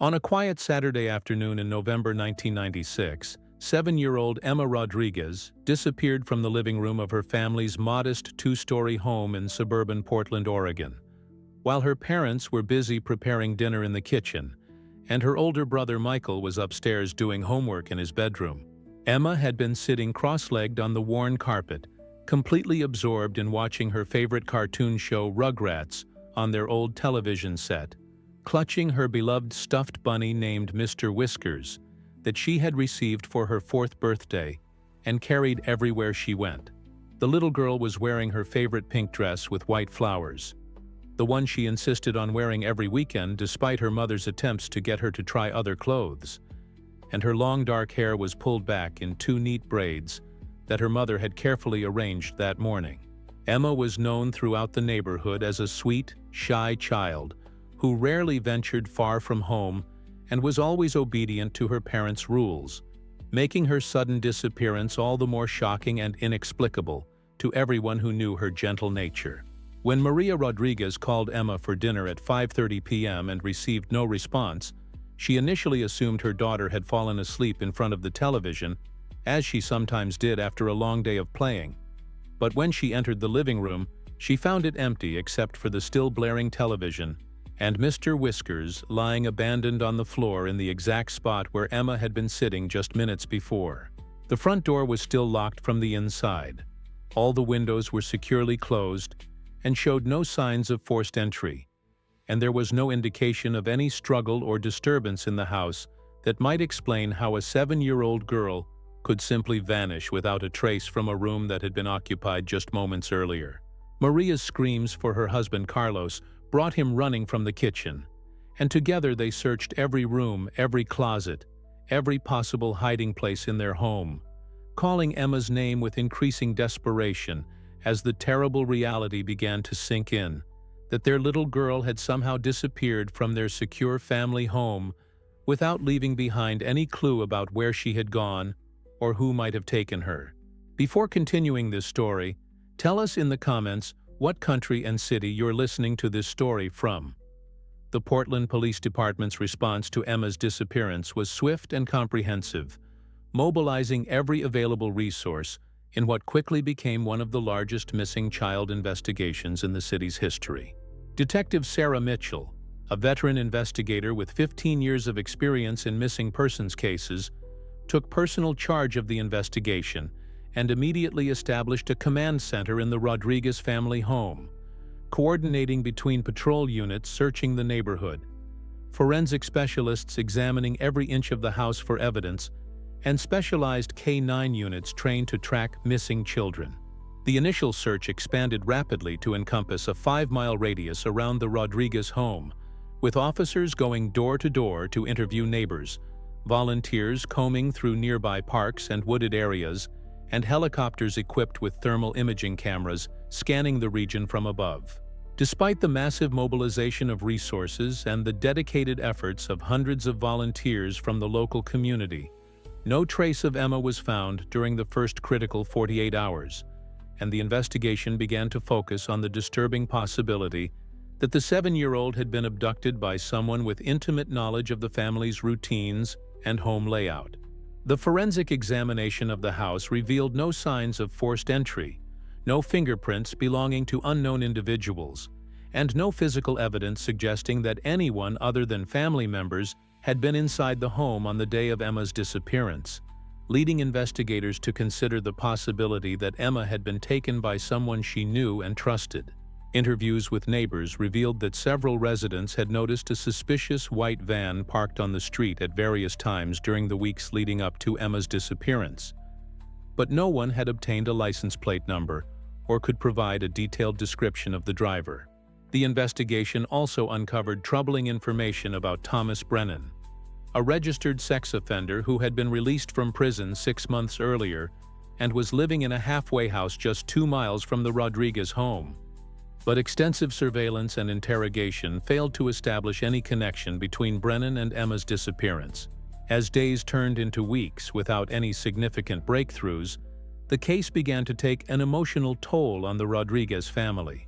On a quiet Saturday afternoon in November 1996, 7-year-old Emma Rodriguez disappeared from the living room of her family's modest two-story home in suburban Portland, Oregon. While her parents were busy preparing dinner in the kitchen, and her older brother Michael was upstairs doing homework in his bedroom, Emma had been sitting cross-legged on the worn carpet, completely absorbed in watching her favorite cartoon show Rugrats on their old television set, clutching her beloved stuffed bunny named Mr. Whiskers that she had received for her 4th birthday and carried everywhere she went. The little girl was wearing her favorite pink dress with white flowers, the one she insisted on wearing every weekend despite her mother's attempts to get her to try other clothes, and her long dark hair was pulled back in 2 neat braids that her mother had carefully arranged that morning. Emma was known throughout the neighborhood as a sweet, shy child who rarely ventured far from home and was always obedient to her parents' rules, making her sudden disappearance all the more shocking and inexplicable to everyone who knew her gentle nature. When Maria Rodriguez called Emma for dinner at 5:30 p.m. and received no response, she initially assumed her daughter had fallen asleep in front of the television, as she sometimes did after a long day of playing. But when she entered the living room, she found it empty except for the still blaring television and Mr. Whiskers lying abandoned on the floor in the exact spot where Emma had been sitting just minutes before. The front door was still locked from the inside. All the windows were securely closed and showed no signs of forced entry, and there was no indication of any struggle or disturbance in the house that might explain how a 7-year-old girl could simply vanish without a trace from a room that had been occupied just moments earlier. Maria's screams for her husband Carlos brought him running from the kitchen, and together they searched every room, every closet, every possible hiding place in their home, calling Emma's name with increasing desperation as the terrible reality began to sink in, that their little girl had somehow disappeared from their secure family home without leaving behind any clue about where she had gone or who might have taken her. Before continuing this story, tell us in the comments what country and city you're listening to this story from. The Portland Police Department's response to Emma's disappearance was swift and comprehensive, mobilizing every available resource in what quickly became one of the largest missing child investigations in the city's history. Detective Sarah Mitchell, a veteran investigator with 15 years of experience in missing persons cases, took personal charge of the investigation and immediately established a command center in the Rodriguez family home, coordinating between patrol units searching the neighborhood, forensic specialists examining every inch of the house for evidence, and specialized K-9 units trained to track missing children. The initial search expanded rapidly to encompass a 5-mile radius around the Rodriguez home, with officers going door to door to interview neighbors, volunteers combing through nearby parks and wooded areas, and helicopters equipped with thermal imaging cameras scanning the region from above. Despite the massive mobilization of resources and the dedicated efforts of hundreds of volunteers from the local community, no trace of Emma was found during the first critical 48 hours, and the investigation began to focus on the disturbing possibility that the 7-year-old had been abducted by someone with intimate knowledge of the family's routines and home layout. The forensic examination of the house revealed no signs of forced entry, no fingerprints belonging to unknown individuals, and no physical evidence suggesting that anyone other than family members had been inside the home on the day of Emma's disappearance, leading investigators to consider the possibility that Emma had been taken by someone she knew and trusted. Interviews with neighbors revealed that several residents had noticed a suspicious white van parked on the street at various times during the weeks leading up to Emma's disappearance, but no one had obtained a license plate number or could provide a detailed description of the driver. The investigation also uncovered troubling information about Thomas Brennan, a registered sex offender who had been released from prison 6 months earlier and was living in a halfway house just 2 miles from the Rodriguez home. But extensive surveillance and interrogation failed to establish any connection between Brennan and Emma's disappearance. As days turned into weeks without any significant breakthroughs, the case began to take an emotional toll on the Rodriguez family.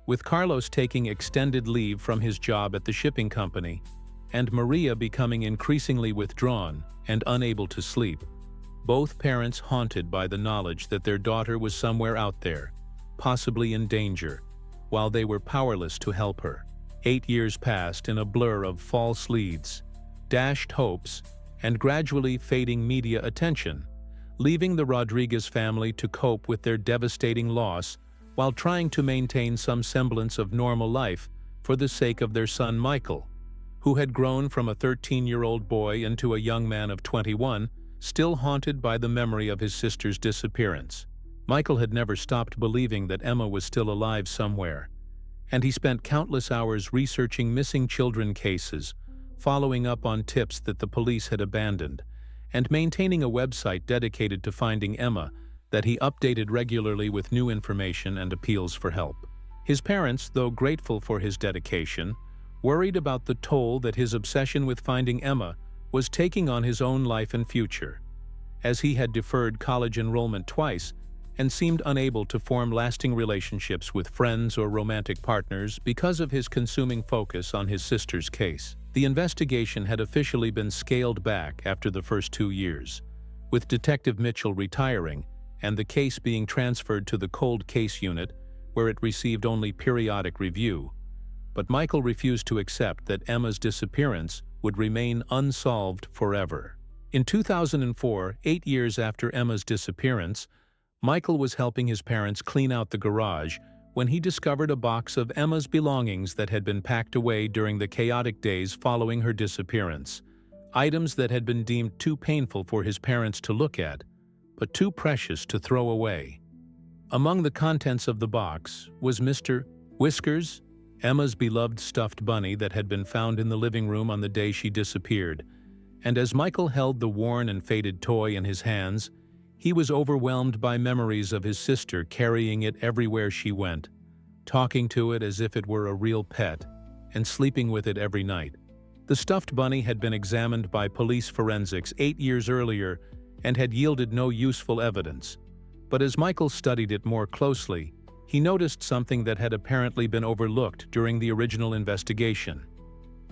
With Carlos taking extended leave from his job at the shipping company, and Maria becoming increasingly withdrawn and unable to sleep. Both parents haunted by the knowledge that their daughter was somewhere out there, possibly in danger, while they were powerless to help her. 8 years passed in a blur of false leads, dashed hopes, and gradually fading media attention, leaving the Rodriguez family to cope with their devastating loss while trying to maintain some semblance of normal life for the sake of their son Michael, who had grown from a 13-year-old boy into a young man of 21, still haunted by the memory of his sister's disappearance. Michael had never stopped believing that Emma was still alive somewhere, and he spent countless hours researching missing children cases, following up on tips that the police had abandoned, and maintaining a website dedicated to finding Emma that he updated regularly with new information and appeals for help. His parents, though grateful for his dedication, worried about the toll that his obsession with finding Emma was taking on his own life and future, as he had deferred college enrollment twice and seemed unable to form lasting relationships with friends or romantic partners because of his consuming focus on his sister's case. The investigation had officially been scaled back after the first 2 years, with Detective Mitchell retiring and the case being transferred to the Cold Case Unit, where it received only periodic review. But Michael refused to accept that Emma's disappearance would remain unsolved forever. In 2004, 8 years after Emma's disappearance, Michael was helping his parents clean out the garage when he discovered a box of Emma's belongings that had been packed away during the chaotic days following her disappearance, items that had been deemed too painful for his parents to look at, but too precious to throw away. Among the contents of the box was Mr. Whiskers, Emma's beloved stuffed bunny that had been found in the living room on the day she disappeared, and as Michael held the worn and faded toy in his hands, he was overwhelmed by memories of his sister carrying it everywhere she went, talking to it as if it were a real pet, and sleeping with it every night. The stuffed bunny had been examined by police forensics 8 years earlier and had yielded no useful evidence, but as Michael studied it more closely, he noticed something that had apparently been overlooked during the original investigation: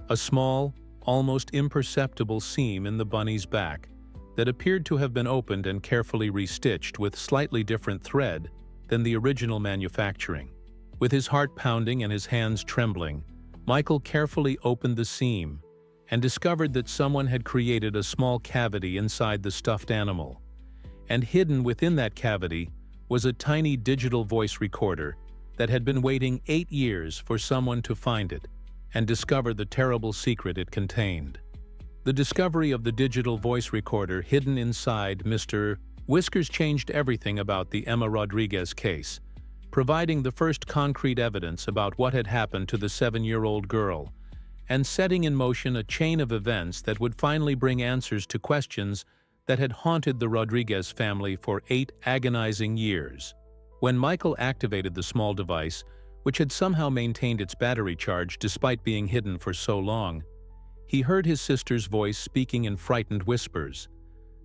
a small, almost imperceptible seam in the bunny's back that appeared to have been opened and carefully restitched with slightly different thread than the original manufacturing. With his heart pounding and his hands trembling, Michael carefully opened the seam and discovered that someone had created a small cavity inside the stuffed animal, and hidden within that cavity was a tiny digital voice recorder that had been waiting 8 years for someone to find it and discover the terrible secret it contained. The discovery of the digital voice recorder hidden inside Mr. Whiskers changed everything about the Emma Rodriguez case, providing the first concrete evidence about what had happened to the 7-year-old girl, and setting in motion a chain of events that would finally bring answers to questions that had haunted the Rodriguez family for 8 agonizing years. When Michael activated the small device, which had somehow maintained its battery charge despite being hidden for so long, he heard his sister's voice speaking in frightened whispers,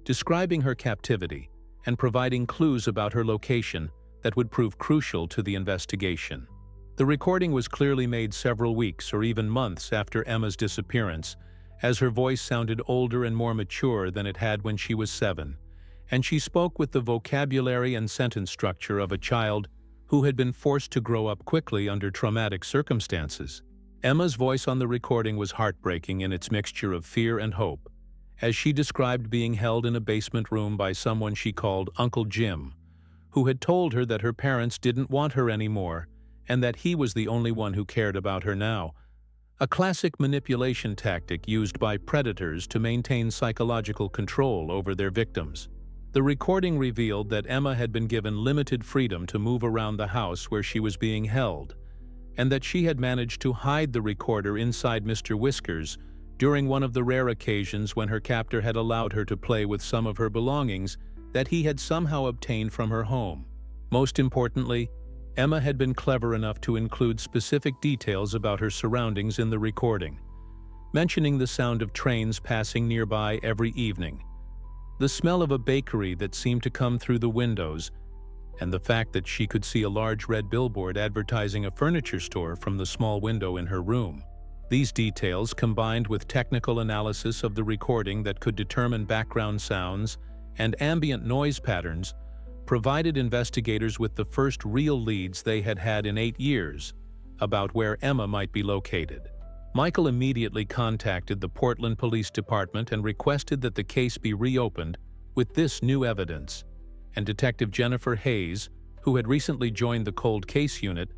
describing her captivity and providing clues about her location that would prove crucial to the investigation. The recording was clearly made several weeks or even months after Emma's disappearance, as her voice sounded older and more mature than it had when she was 7, and she spoke with the vocabulary and sentence structure of a child who had been forced to grow up quickly under traumatic circumstances. Emma's voice on the recording was heartbreaking in its mixture of fear and hope, as she described being held in a basement room by someone she called Uncle Jim, who had told her that her parents didn't want her anymore and that he was the only one who cared about her now, a classic manipulation tactic used by predators to maintain psychological control over their victims. The recording revealed that Emma had been given limited freedom to move around the house where she was being held, and that she had managed to hide the recorder inside Mr. Whiskers during one of the rare occasions when her captor had allowed her to play with some of her belongings that he had somehow obtained from her home. Most importantly, Emma had been clever enough to include specific details about her surroundings in the recording, mentioning the sound of trains passing nearby every evening, the smell of a bakery that seemed to come through the windows, and the fact that she could see a large red billboard advertising a furniture store from the small window in her room. These details, combined with technical analysis of the recording that could determine background sounds and ambient noise patterns, provided investigators with the first real leads they had had in 8 years about where Emma might be located. Michael immediately contacted the Portland Police Department and requested that the case be reopened with this new evidence, and Detective Jennifer Hayes, who had recently joined the Cold Case Unit,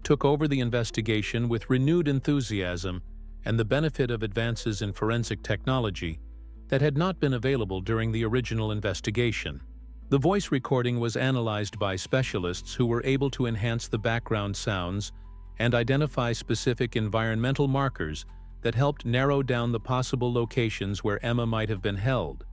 took over the investigation with renewed enthusiasm and the benefit of advances in forensic technology that had not been available during the original investigation. The voice recording was analyzed by specialists who were able to enhance the background sounds and identify specific environmental markers that helped narrow down the possible locations where Emma might have been held,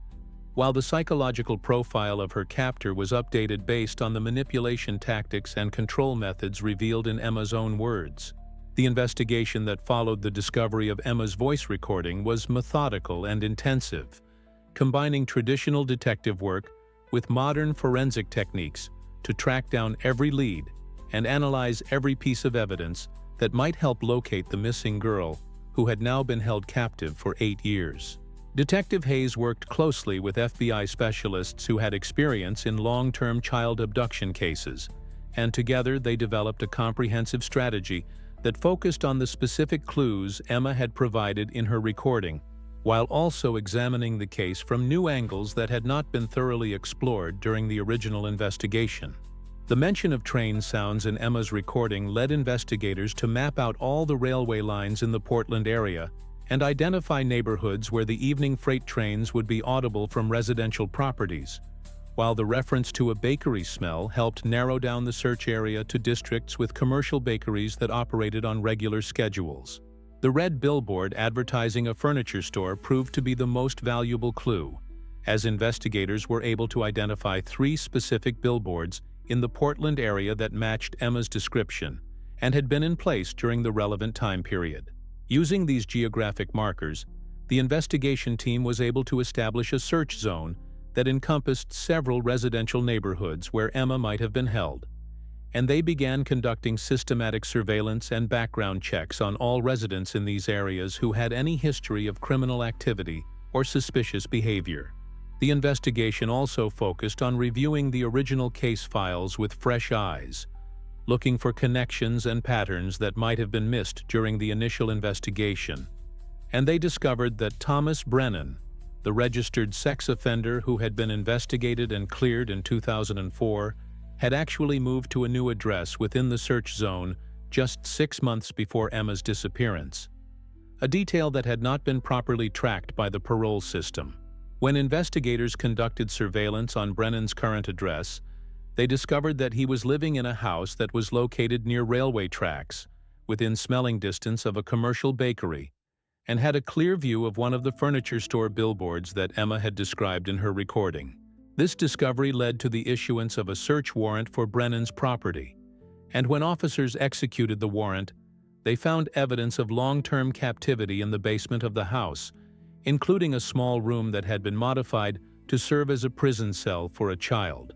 while the psychological profile of her captor was updated based on the manipulation tactics and control methods revealed in Emma's own words. The investigation that followed the discovery of Emma's voice recording was methodical and intensive, combining traditional detective work with modern forensic techniques to track down every lead and analyze every piece of evidence that might help locate the missing girl who had now been held captive for 8 years. Detective Hayes worked closely with FBI specialists who had experience in long-term child abduction cases, and together they developed a comprehensive strategy that focused on the specific clues Emma had provided in her recording, while also examining the case from new angles that had not been thoroughly explored during the original investigation. The mention of train sounds in Emma's recording led investigators to map out all the railway lines in the Portland area and identify neighborhoods where the evening freight trains would be audible from residential properties, while the reference to a bakery smell helped narrow down the search area to districts with commercial bakeries that operated on regular schedules. The red billboard advertising a furniture store proved to be the most valuable clue, as investigators were able to identify 3 specific billboards in the Portland area that matched Emma's description and had been in place during the relevant time period. Using these geographic markers, the investigation team was able to establish a search zone that encompassed several residential neighborhoods where Emma might have been held, and they began conducting systematic surveillance and background checks on all residents in these areas who had any history of criminal activity or suspicious behavior. The investigation also focused on reviewing the original case files with fresh eyes, looking for connections and patterns that might have been missed during the initial investigation. And they discovered that Thomas Brennan, the registered sex offender who had been investigated and cleared in 2004, had actually moved to a new address within the search zone just 6 months before Emma's disappearance, a detail that had not been properly tracked by the parole system. When investigators conducted surveillance on Brennan's current address, they discovered that he was living in a house that was located near railway tracks, within smelling distance of a commercial bakery, and had a clear view of one of the furniture store billboards that Emma had described in her recording. This discovery led to the issuance of a search warrant for Brennan's property, and when officers executed the warrant, they found evidence of long-term captivity in the basement of the house, including a small room that had been modified to serve as a prison cell for a child,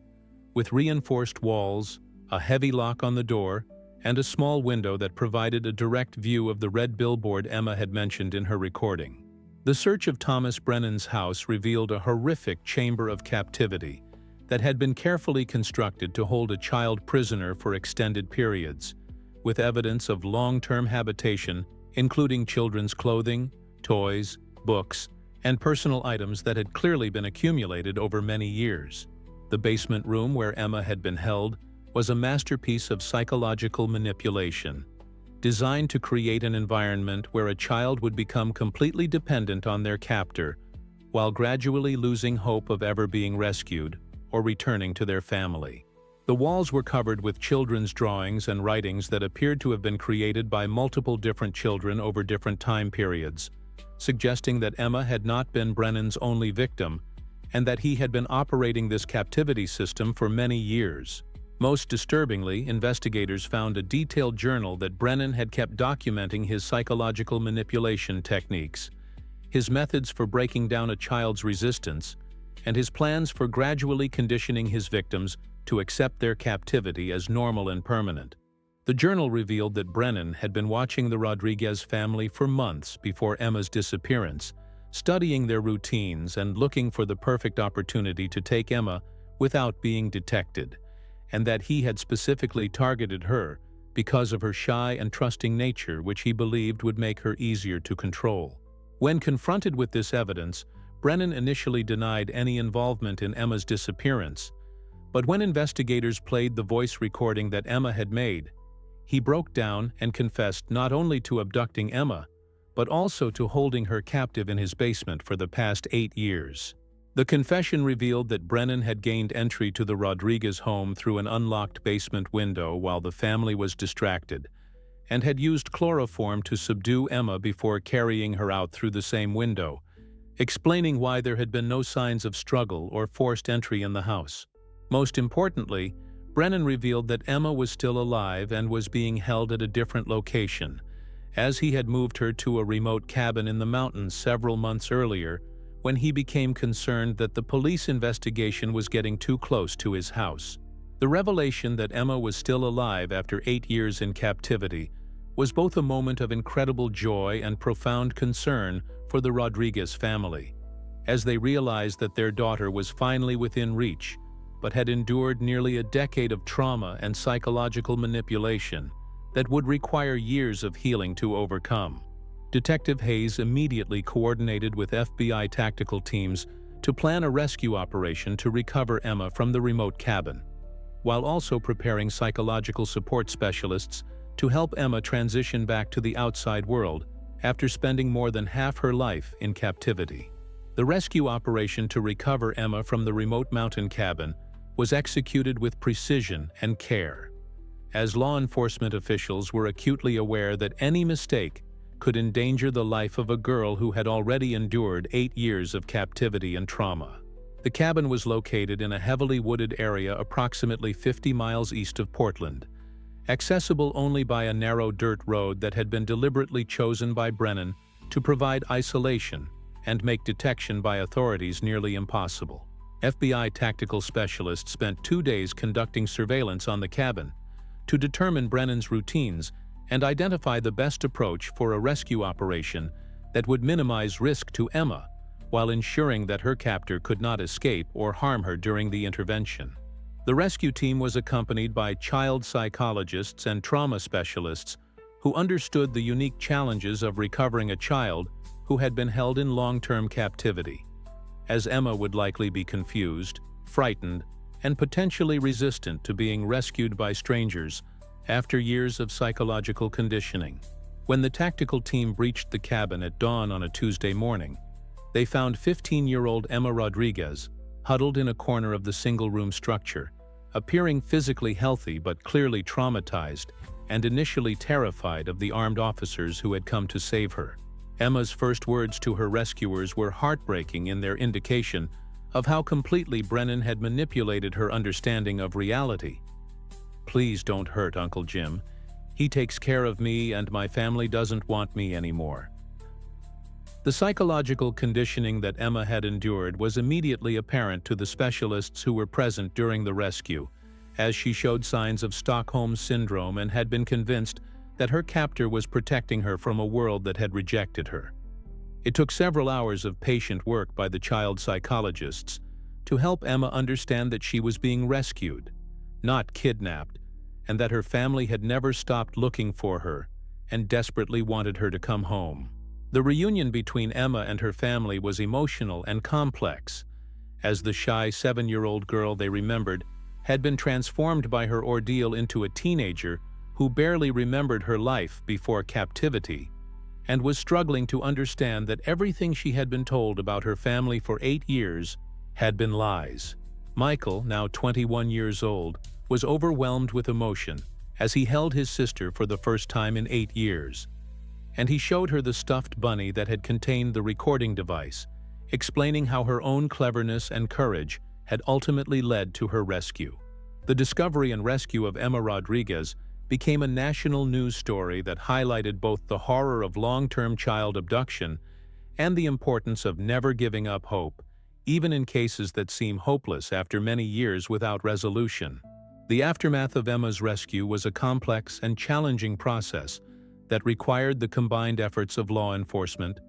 with reinforced walls, a heavy lock on the door, and a small window that provided a direct view of the red billboard Emma had mentioned in her recording. The search of Thomas Brennan's house revealed a horrific chamber of captivity that had been carefully constructed to hold a child prisoner for extended periods, with evidence of long-term habitation, including children's clothing, toys, books, and personal items that had clearly been accumulated over many years. The basement room where Emma had been held was a masterpiece of psychological manipulation, designed to create an environment where a child would become completely dependent on their captor, while gradually losing hope of ever being rescued or returning to their family. The walls were covered with children's drawings and writings that appeared to have been created by multiple different children over different time periods, suggesting that Emma had not been Brennan's only victim and that he had been operating this captivity system for many years. Most disturbingly, investigators found a detailed journal that Brennan had kept documenting his psychological manipulation techniques, his methods for breaking down a child's resistance, and his plans for gradually conditioning his victims to accept their captivity as normal and permanent. The journal revealed that Brennan had been watching the Rodriguez family for months before Emma's disappearance, studying their routines and looking for the perfect opportunity to take Emma without being detected, and that he had specifically targeted her because of her shy and trusting nature, which he believed would make her easier to control. When confronted with this evidence, Brennan initially denied any involvement in Emma's disappearance, but when investigators played the voice recording that Emma had made, he broke down and confessed not only to abducting Emma, but also to holding her captive in his basement for the past 8 years. The confession revealed that Brennan had gained entry to the Rodriguez home through an unlocked basement window while the family was distracted, and had used chloroform to subdue Emma before carrying her out through the same window, explaining why there had been no signs of struggle or forced entry in the house. Most importantly, Brennan revealed that Emma was still alive and was being held at a different location, as he had moved her to a remote cabin in the mountains several months earlier when he became concerned that the police investigation was getting too close to his house. The revelation that Emma was still alive after 8 years in captivity was both a moment of incredible joy and profound concern for the Rodriguez family, as they realized that their daughter was finally within reach, but had endured nearly a decade of trauma and psychological manipulation that would require years of healing to overcome. Detective Hayes immediately coordinated with FBI tactical teams to plan a rescue operation to recover Emma from the remote cabin, while also preparing psychological support specialists to help Emma transition back to the outside world after spending more than half her life in captivity. The rescue operation to recover Emma from the remote mountain cabin was executed with precision and care, as law enforcement officials were acutely aware that any mistake could endanger the life of a girl who had already endured 8 years of captivity and trauma. The cabin was located in a heavily wooded area approximately 50 miles east of Portland, accessible only by a narrow dirt road that had been deliberately chosen by Brennan to provide isolation and make detection by authorities nearly impossible. FBI tactical specialists spent 2 days conducting surveillance on the cabin to determine Brennan's routines and identify the best approach for a rescue operation that would minimize risk to Emma while ensuring that her captor could not escape or harm her during the intervention. The rescue team was accompanied by child psychologists and trauma specialists who understood the unique challenges of recovering a child who had been held in long-term captivity, as Emma would likely be confused, frightened, and potentially resistant to being rescued by strangers after years of psychological conditioning. When the tactical team breached the cabin at dawn on a Tuesday morning, they found 15-year-old Emma Rodriguez huddled in a corner of the single-room structure, appearing physically healthy but clearly traumatized and initially terrified of the armed officers who had come to save her. Emma's first words to her rescuers were heartbreaking in their indication of how completely Brennan had manipulated her understanding of reality. "Please don't hurt Uncle Jim. He takes care of me and my family doesn't want me anymore." The psychological conditioning that Emma had endured was immediately apparent to the specialists who were present during the rescue, as she showed signs of Stockholm Syndrome and had been convinced that her captor was protecting her from a world that had rejected her. It took several hours of patient work by the child psychologists to help Emma understand that she was being rescued, not kidnapped, and that her family had never stopped looking for her and desperately wanted her to come home. The reunion between Emma and her family was emotional and complex, as the shy 7-year-old girl they remembered had been transformed by her ordeal into a teenager who barely remembered her life before captivity and was struggling to understand that everything she had been told about her family for 8 years had been lies. Michael, now 21 years old, was overwhelmed with emotion as he held his sister for the first time in 8 years, and he showed her the stuffed bunny that had contained the recording device, explaining how her own cleverness and courage had ultimately led to her rescue. The discovery and rescue of Emma Rodriguez became a national news story that highlighted both the horror of long-term child abduction and the importance of never giving up hope, even in cases that seem hopeless after many years without resolution. The aftermath of Emma's rescue was a complex and challenging process that required the combined efforts of law enforcement,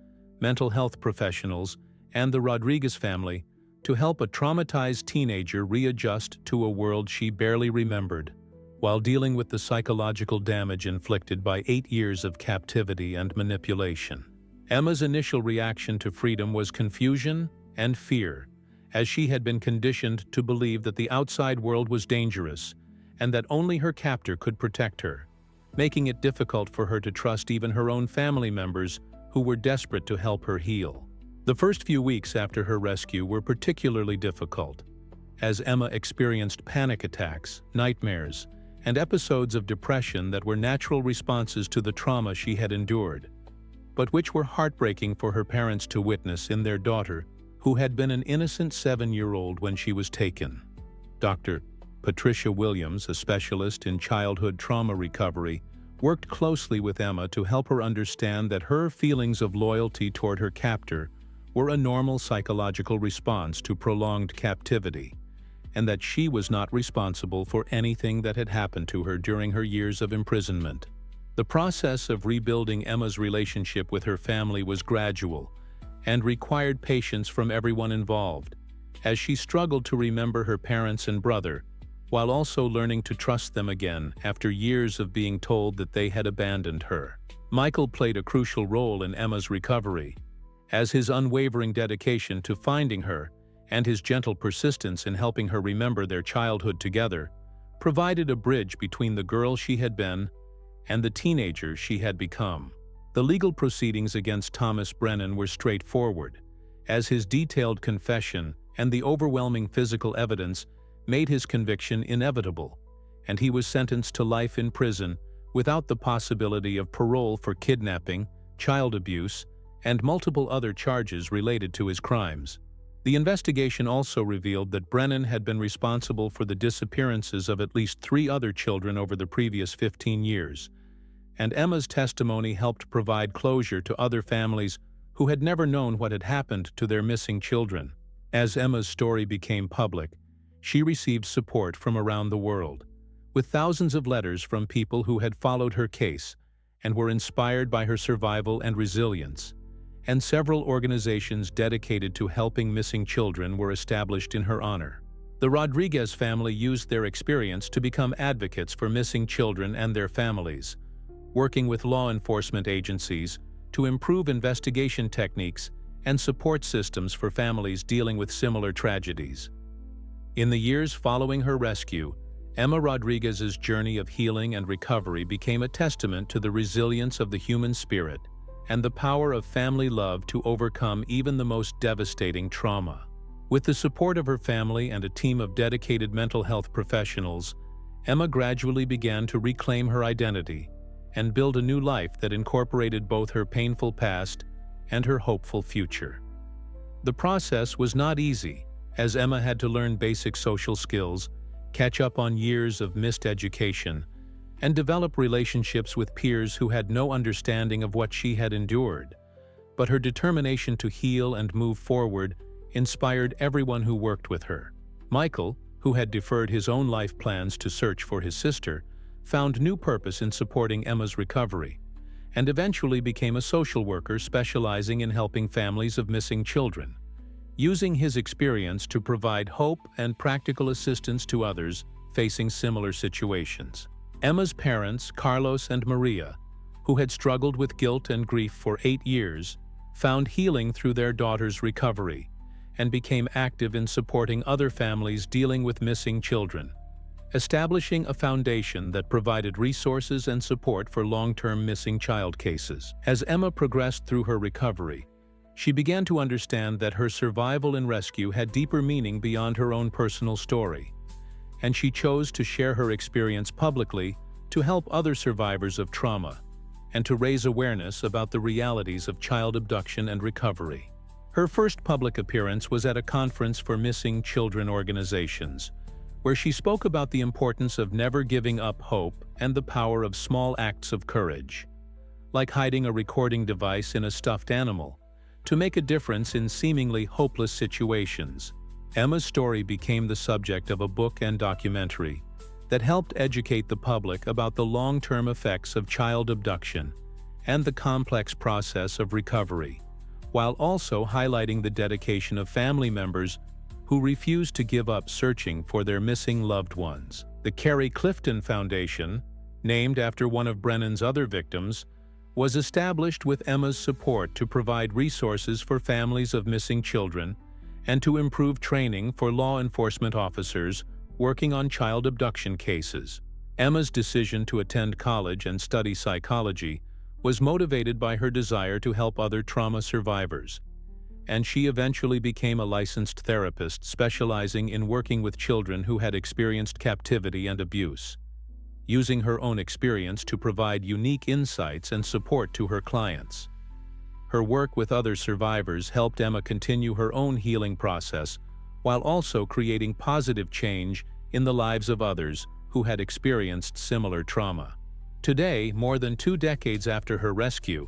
mental health professionals, and the Rodriguez family to help a traumatized teenager readjust to a world she barely remembered, while dealing with the psychological damage inflicted by 8 years of captivity and manipulation. Emma's initial reaction to freedom was confusion and fear, as she had been conditioned to believe that the outside world was dangerous and that only her captor could protect her, making it difficult for her to trust even her own family members who were desperate to help her heal. The first few weeks after her rescue were particularly difficult, as Emma experienced panic attacks, nightmares, and episodes of depression that were natural responses to the trauma she had endured, but which were heartbreaking for her parents to witness in their daughter, who had been an innocent 7-year-old when she was taken. Dr. Patricia Williams, a specialist in childhood trauma recovery, worked closely with Emma to help her understand that her feelings of loyalty toward her captor were a normal psychological response to prolonged captivity, and that she was not responsible for anything that had happened to her during her years of imprisonment. The process of rebuilding Emma's relationship with her family was gradual and required patience from everyone involved, as she struggled to remember her parents and brother, while also learning to trust them again after years of being told that they had abandoned her. Michael played a crucial role in Emma's recovery, as his unwavering dedication to finding her and his gentle persistence in helping her remember their childhood together provided a bridge between the girl she had been and the teenager she had become. The legal proceedings against Thomas Brennan were straightforward, as his detailed confession and the overwhelming physical evidence made his conviction inevitable, and he was sentenced to life in prison without the possibility of parole for kidnapping, child abuse, and multiple other charges related to his crimes. The investigation also revealed that Brennan had been responsible for the disappearances of at least 3 other children over the previous 15 years, and Emma's testimony helped provide closure to other families who had never known what had happened to their missing children. As Emma's story became public, she received support from around the world, with thousands of letters from people who had followed her case and were inspired by her survival and resilience, and several organizations dedicated to helping missing children were established in her honor. The Rodriguez family used their experience to become advocates for missing children and their families, working with law enforcement agencies to improve investigation techniques and support systems for families dealing with similar tragedies. In the years following her rescue, Emma Rodriguez's journey of healing and recovery became a testament to the resilience of the human spirit and the power of family love to overcome even the most devastating trauma. With the support of her family and a team of dedicated mental health professionals, Emma gradually began to reclaim her identity and build a new life that incorporated both her painful past and her hopeful future. The process was not easy, as Emma had to learn basic social skills, catch up on years of missed education, and develop relationships with peers who had no understanding of what she had endured. But her determination to heal and move forward inspired everyone who worked with her. Michael, who had deferred his own life plans to search for his sister, found new purpose in supporting Emma's recovery, and eventually became a social worker specializing in helping families of missing children, using his experience to provide hope and practical assistance to others facing similar situations. Emma's parents, Carlos and Maria, who had struggled with guilt and grief for 8 years, found healing through their daughter's recovery and became active in supporting other families dealing with missing children, establishing a foundation that provided resources and support for long-term missing child cases. As Emma progressed through her recovery, she began to understand that her survival and rescue had deeper meaning beyond her own personal story, and she chose to share her experience publicly to help other survivors of trauma and to raise awareness about the realities of child abduction and recovery. Her first public appearance was at a conference for missing children organizations, where she spoke about the importance of never giving up hope and the power of small acts of courage, like hiding a recording device in a stuffed animal, to make a difference in seemingly hopeless situations. Emma's story became the subject of a book and documentary, that helped educate the public about the long-term effects of child abduction and the complex process of recovery, while also highlighting the dedication of family members who refuse to give up searching for their missing loved ones. The Carrie Clifton Foundation, named after one of Brennan's other victims, was established with Emma's support to provide resources for families of missing children and to improve training for law enforcement officers working on child abduction cases. Emma's decision to attend college and study psychology was motivated by her desire to help other trauma survivors, and she eventually became a licensed therapist specializing in working with children who had experienced captivity and abuse, using her own experience to provide unique insights and support to her clients. Her work with other survivors helped Emma continue her own healing process while also creating positive change in the lives of others who had experienced similar trauma. Today, more than 2 decades after her rescue,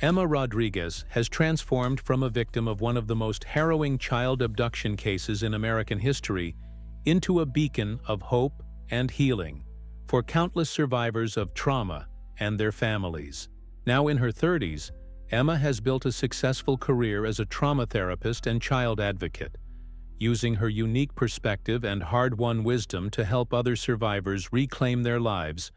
Emma Rodriguez has transformed from a victim of one of the most harrowing child abduction cases in American history into a beacon of hope and healing for countless survivors of trauma and their families. Now in her 30s, Emma has built a successful career as a trauma therapist and child advocate, using her unique perspective and hard-won wisdom to help other survivors reclaim their lives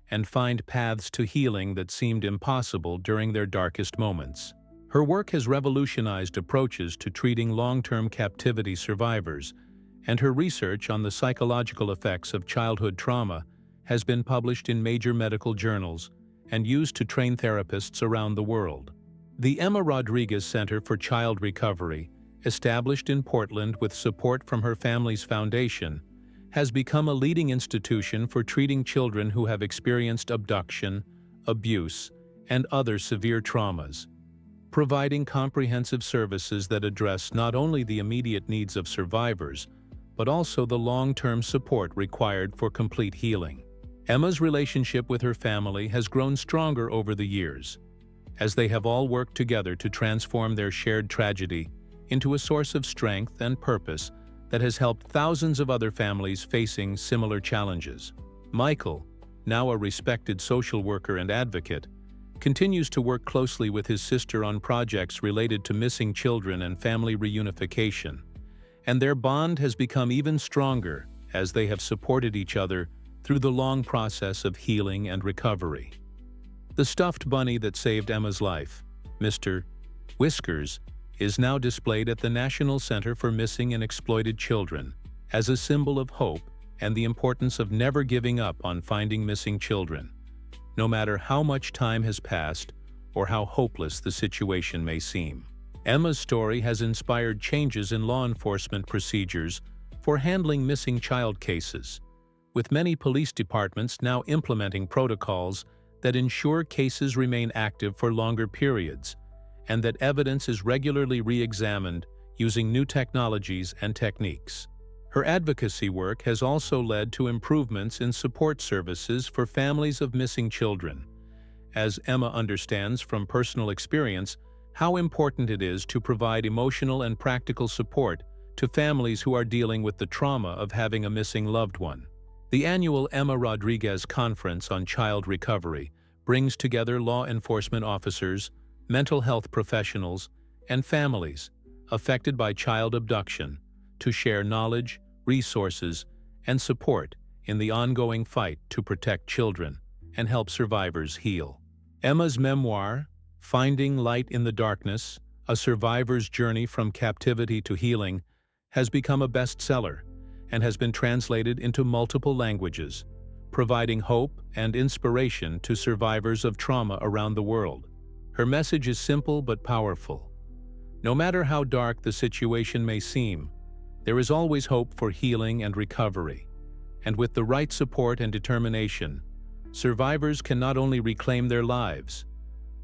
and find paths to healing that seemed impossible during their darkest moments. Her work has revolutionized approaches to treating long-term captivity survivors, and her research on the psychological effects of childhood trauma has been published in major medical journals and used to train therapists around the world. The Emma Rodriguez Center for Child Recovery, established in Portland with support from her family's foundation, has become a leading institution for treating children who have experienced abduction, abuse, and other severe traumas, providing comprehensive services that address not only the immediate needs of survivors, but also the long-term support required for complete healing. Emma's relationship with her family has grown stronger over the years, as they have all worked together to transform their shared tragedy into a source of strength and purpose that has helped thousands of other families facing similar challenges. Michael, now a respected social worker and advocate, continues to work closely with his sister on projects related to missing children and family reunification, and their bond has become even stronger as they have supported each other through the long process of healing and recovery. The stuffed bunny that saved Emma's life, Mr. Whiskers, is now displayed at the National Center for Missing and Exploited Children as a symbol of hope and the importance of never giving up on finding missing children, no matter how much time has passed or how hopeless the situation may seem. Emma's story has inspired changes in law enforcement procedures for handling missing child cases, with many police departments now implementing protocols that ensure cases remain active for longer periods and that evidence is regularly re-examined using new technologies and techniques. Her advocacy work has also led to improvements in support services for families of missing children, as Emma understands from personal experience how important it is to provide emotional and practical support to families who are dealing with the trauma of having a missing loved one. The annual Emma Rodriguez Conference on Child Recovery brings together law enforcement officers, mental health professionals, and families affected by child abduction to share knowledge, resources, and support in the ongoing fight to protect children and help survivors heal. Emma's memoir, Finding Light in the Darkness: A Survivor's Journey from Captivity to Healing, has become a bestseller and has been translated into multiple languages, providing hope and inspiration to survivors of trauma around the world. Her message is simple but powerful. No matter how dark the situation may seem, there is always hope for healing and recovery. And with the right support and determination, survivors can not only reclaim their lives,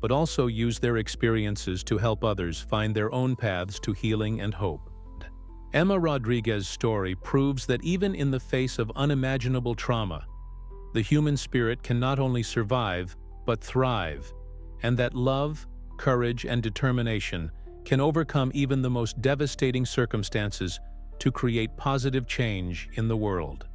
but also use their experiences to help others find their own paths to healing and hope. Emma Rodriguez's story proves that even in the face of unimaginable trauma, the human spirit can not only survive, but thrive, and that love, courage, and determination can overcome even the most devastating circumstances to create positive change in the world.